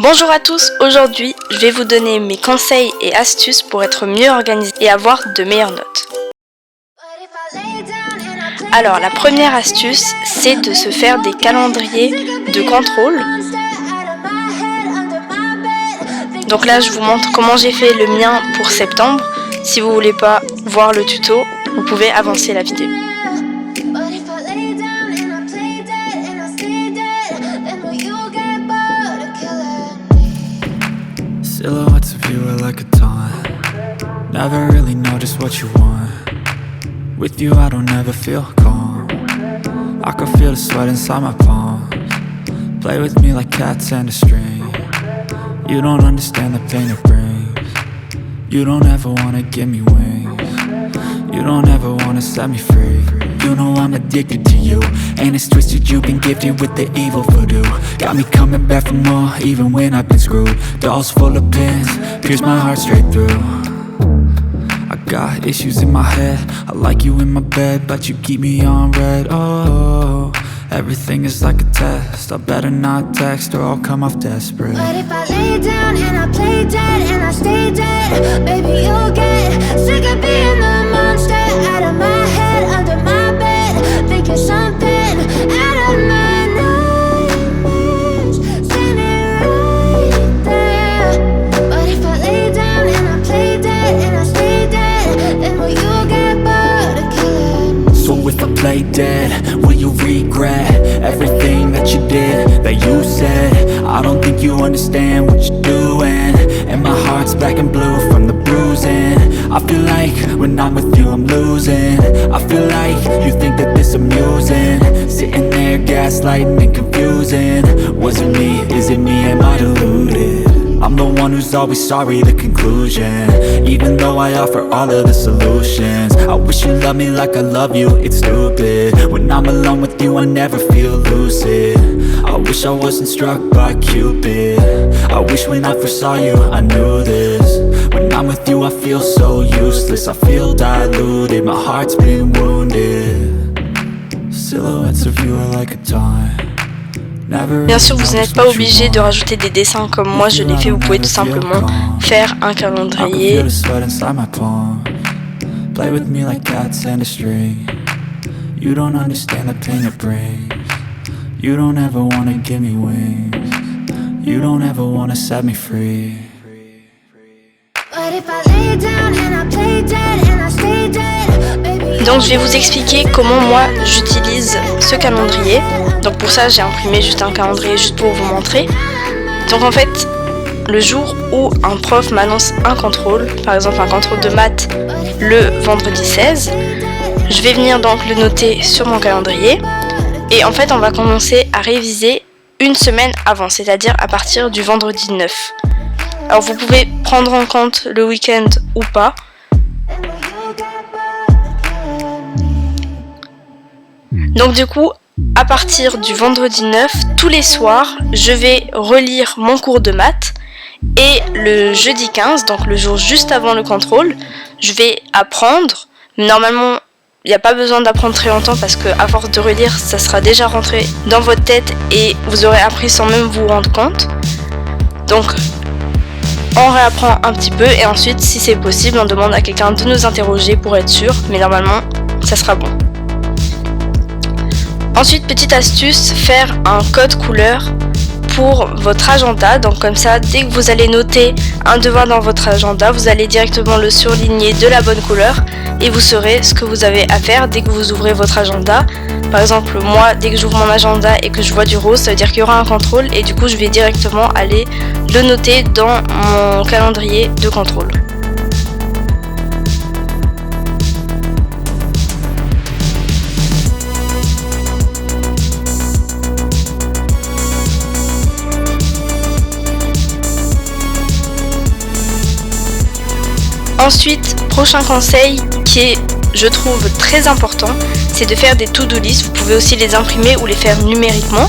Bonjour à tous, aujourd'hui je vais vous donner mes conseils et astuces pour être mieux organisé et avoir de meilleures notes. Alors la première astuce, c'est de se faire des calendriers de contrôle. Donc là je vous montre comment j'ai fait le mien pour septembre. Si vous voulez pas voir le tuto, vous pouvez avancer la vidéo. Silhouettes of you are like a taunt. Never really know just what you want. With you I don't ever feel calm. I can feel the sweat inside my palms. Play with me like cats and a string. You don't understand the pain it brings. You don't ever wanna give me wings. You don't ever wanna set me free. You know I'm addicted to you, and it's twisted, you've been gifted with the evil voodoo. Got me coming back for more, even when I've been screwed. Dolls full of pins, pierce my heart straight through. I got issues in my head, I like you in my bed, but you keep me on red. Oh, everything is like a test, I better not text or I'll come off desperate. But if I lay down and I play dead and I stay dead, baby you'll get sick of being the monster out of my head, under my bed, thinking something out of my nightmares, standing right there. But if I lay down and I play dead and I stay dead, then will you get bored of killing me? So if I play dead, will you regret everything that you did, that you said? I don't think you understand what you're doing, and my heart's black and blue from the bruising. I feel like when I'm with you I'm losing. I feel like you think that this amusing, sitting there gaslighting and confusing. Was it me? Is it me? Am I deluded? I'm the one who's always sorry, the conclusion, even though I offer all of the solutions. I wish you loved me like I love you, it's stupid. When I'm alone with you I never feel lucid. I wish I wasn't struck by Cupid. I wish when I first saw you I knew this. When I'm with you I feel so useless, I feel diluted, my heart's been wounded. Silhouettes of you are like a taunt. Bien sûr, vous n'êtes pas obligé de rajouter des dessins comme moi je l'ai fait, vous pouvez tout simplement faire un calendrier. Play with me like cats and a string. You don't understand the pain it brings. You don't ever wanna give me wings. You don't ever wanna set me free. But if I lay down and I play dead and I stay dead, baby. Donc je vais vous expliquer comment moi j'utilise ce calendrier. Donc pour ça j'ai imprimé juste un calendrier juste pour vous montrer. Donc en fait le jour où un prof m'annonce un contrôle, par exemple un contrôle de maths le vendredi 16, je vais venir donc le noter sur mon calendrier. Et en fait on va commencer à réviser une semaine avant, c'est-à-dire à partir du vendredi 9. Alors vous pouvez prendre en compte le week-end ou pas. Donc du coup, à partir du vendredi 9, tous les soirs, je vais relire mon cours de maths. Et le jeudi 15, donc le jour juste avant le contrôle, je vais apprendre. Normalement, il n'y a pas besoin d'apprendre très longtemps parce que à force de relire, ça sera déjà rentré dans votre tête et vous aurez appris sans même vous rendre compte. Donc, on réapprend un petit peu et ensuite, si c'est possible, on demande à quelqu'un de nous interroger pour être sûr. Mais normalement, ça sera bon. Ensuite, petite astuce, faire un code couleur pour votre agenda. Donc comme ça, dès que vous allez noter un devoir dans votre agenda, vous allez directement le surligner de la bonne couleur et vous saurez ce que vous avez à faire dès que vous ouvrez votre agenda. Par exemple, moi, dès que j'ouvre mon agenda et que je vois du rose, ça veut dire qu'il y aura un contrôle et du coup, je vais directement aller le noter dans mon calendrier de contrôle. Ensuite, prochain conseil qui est, je trouve, très important, c'est de faire des to-do list. Vous pouvez aussi les imprimer ou les faire numériquement.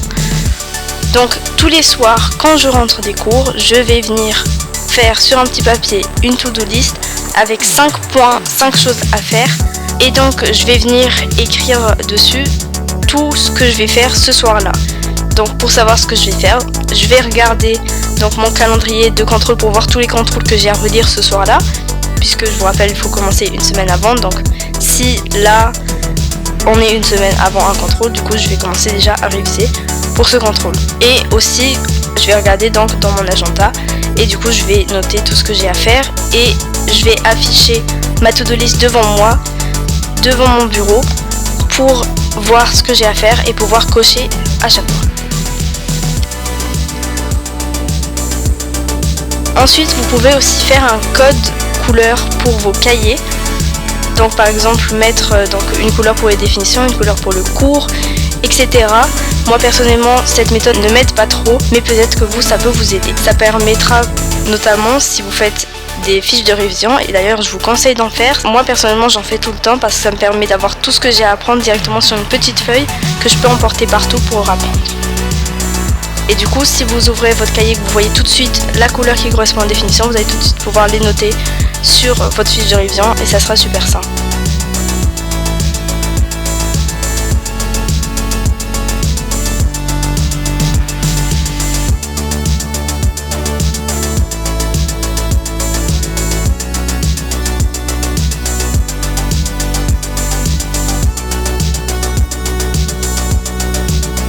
Donc tous les soirs, quand je rentre des cours, je vais venir faire sur un petit papier une to-do list avec 5 points, 5 choses à faire. Et donc je vais venir écrire dessus tout ce que je vais faire ce soir-là. Donc pour savoir ce que je vais faire, je vais regarder donc mon calendrier de contrôle pour voir tous les contrôles que j'ai à relire ce soir-là, puisque je vous rappelle il faut commencer une semaine avant, donc si là on est une semaine avant un contrôle, du coup je vais commencer déjà à réviser pour ce contrôle. Et aussi je vais regarder donc dans mon agenda et du coup je vais noter tout ce que j'ai à faire et je vais afficher ma to-do list devant moi, devant mon bureau, pour voir ce que j'ai à faire et pouvoir cocher à chaque fois. Ensuite vous pouvez aussi faire un code couleur pour vos cahiers. Donc par exemple mettre une couleur pour les définitions, une couleur pour le cours, etc. Moi personnellement cette méthode ne m'aide pas trop, mais peut-être que vous ça peut vous aider. Ça permettra notamment si vous faites des fiches de révision, et d'ailleurs je vous conseille d'en faire. Moi personnellement j'en fais tout le temps parce que ça me permet d'avoir tout ce que j'ai à apprendre directement sur une petite feuille que je peux emporter partout pour apprendre. Et du coup si vous ouvrez votre cahier, vous voyez tout de suite la couleur qui correspond à la définition, vous allez tout de suite pouvoir les noter sur votre fiche de révision et ça sera super simple.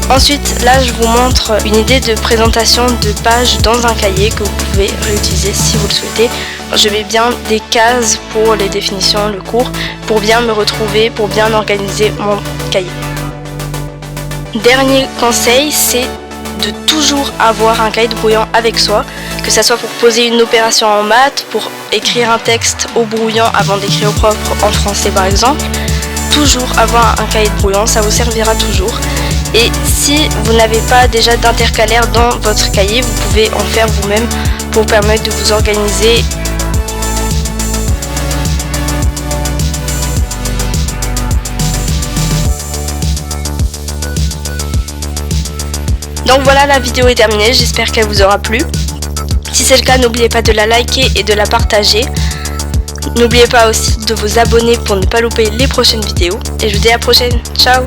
Ensuite, là je vous montre une idée de présentation de page dans un cahier que vous pouvez réutiliser si vous le souhaitez. Je mets bien des cases pour les définitions, le cours, pour bien me retrouver, pour bien organiser mon cahier. Dernier conseil, c'est de toujours avoir un cahier de brouillon avec soi, que ça soit pour poser une opération en maths, pour écrire un texte au brouillon avant d'écrire au propre en français par exemple. Toujours avoir un cahier de brouillon, ça vous servira toujours. Et si vous n'avez pas déjà d'intercalaire dans votre cahier, vous pouvez en faire vous-même pour permettre de vous organiser. Donc voilà, la vidéo est terminée, j'espère qu'elle vous aura plu. Si c'est le cas, n'oubliez pas de la liker et de la partager. N'oubliez pas aussi de vous abonner pour ne pas louper les prochaines vidéos. Et je vous dis à la prochaine, ciao!